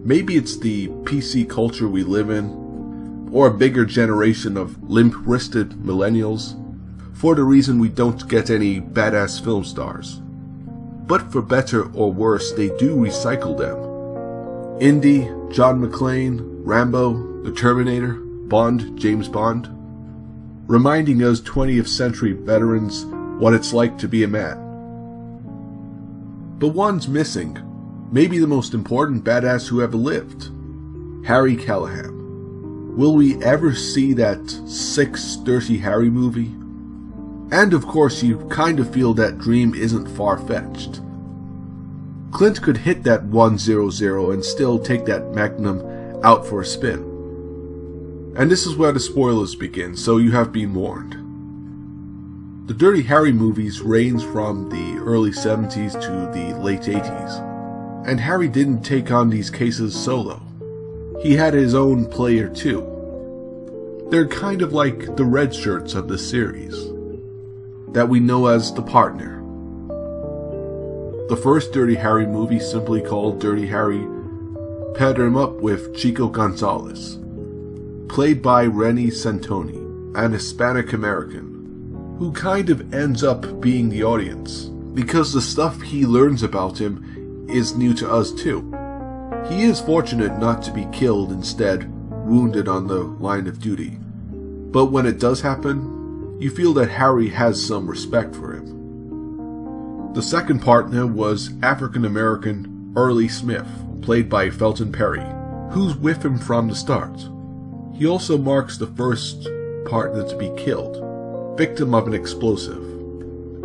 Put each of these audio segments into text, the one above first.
Maybe it's the PC culture we live in, or a bigger generation of limp-wristed millennials, for the reason we don't get any badass film stars. But for better or worse, they do recycle them. Indy, John McClane, Rambo, The Terminator, Bond, James Bond, reminding us 20th century veterans what it's like to be a man. But one's missing, maybe the most important badass who ever lived, Harry Callahan. Will we ever see that 6 Dirty Harry movie? And of course you kind of feel that dream isn't far-fetched. Clint could hit that 100 and still take that Magnum out for a spin. And this is where the spoilers begin, so you have been warned. The Dirty Harry movies range from the early 70s to the late 80s, and Harry didn't take on these cases solo. He had his own player too. They're kind of like the red shirts of the series, that we know as the partner. The first Dirty Harry movie, simply called Dirty Harry, paired him up with Chico Gonzalez, played by Renny Santoni, an Hispanic American, who kind of ends up being the audience, because the stuff he learns about him is new to us too. He is fortunate not to be killed, instead wounded on the line of duty. But when it does happen, you feel that Harry has some respect for him. The second partner was African American Early Smith, played by Felton Perry, who's with him from the start. He also marks the first partner to be killed, victim of an explosive.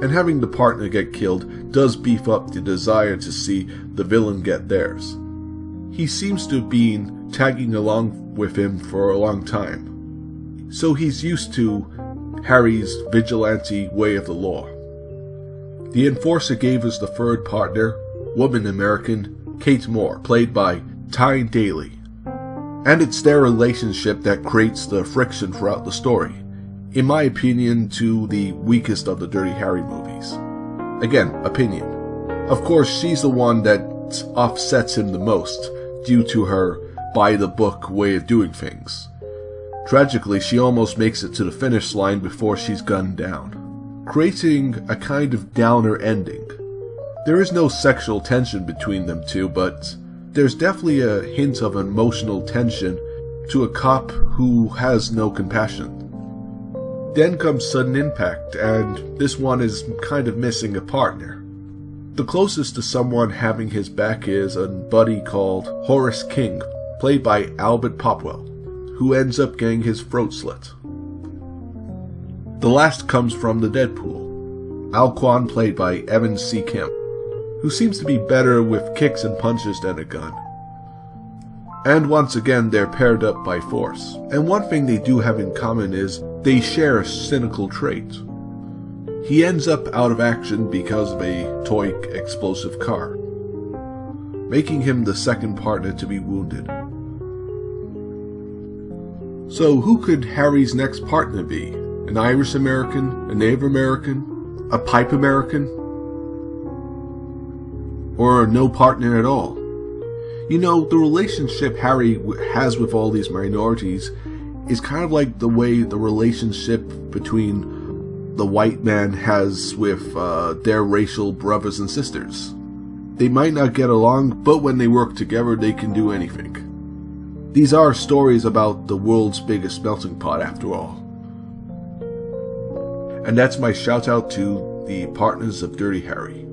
And having the partner get killed does beef up the desire to see the villain get theirs. He seems to have been tagging along with him for a long time, so he's used to Harry's vigilante way of the law. The Enforcer gave us the third partner, woman American Kate Moore, played by Tyne Daly. And it's their relationship that creates the friction throughout the story, in my opinion, to the weakest of the Dirty Harry movies. Again, opinion. Of course, she's the one that offsets him the most, due to her by-the-book way of doing things. Tragically, she almost makes it to the finish line before she's gunned down, creating a kind of downer ending. There is no sexual tension between them two, but there's definitely a hint of emotional tension to a cop who has no compassion. Then comes Sudden Impact, and this one is kind of missing a partner. The closest to someone having his back is a buddy called Horace King, played by Albert Popwell, who ends up getting his throat slit. The last comes from the Deadpool, Alquan, played by Evan C. Kim, who seems to be better with kicks and punches than a gun. And once again, they're paired up by force. And one thing they do have in common is they share a cynical trait. He ends up out of action because of a toy explosive car, making him the second partner to be wounded. So who could Harry's next partner be? An Irish American? A Native American? A Pipe American? Or no partner at all? You know, the relationship Harry has with all these minorities is kind of like the way the relationship between the white man has with their racial brothers and sisters. They might not get along, but when they work together, they can do anything. These are stories about the world's biggest melting pot, after all. And that's my shout out to the partners of Dirty Harry.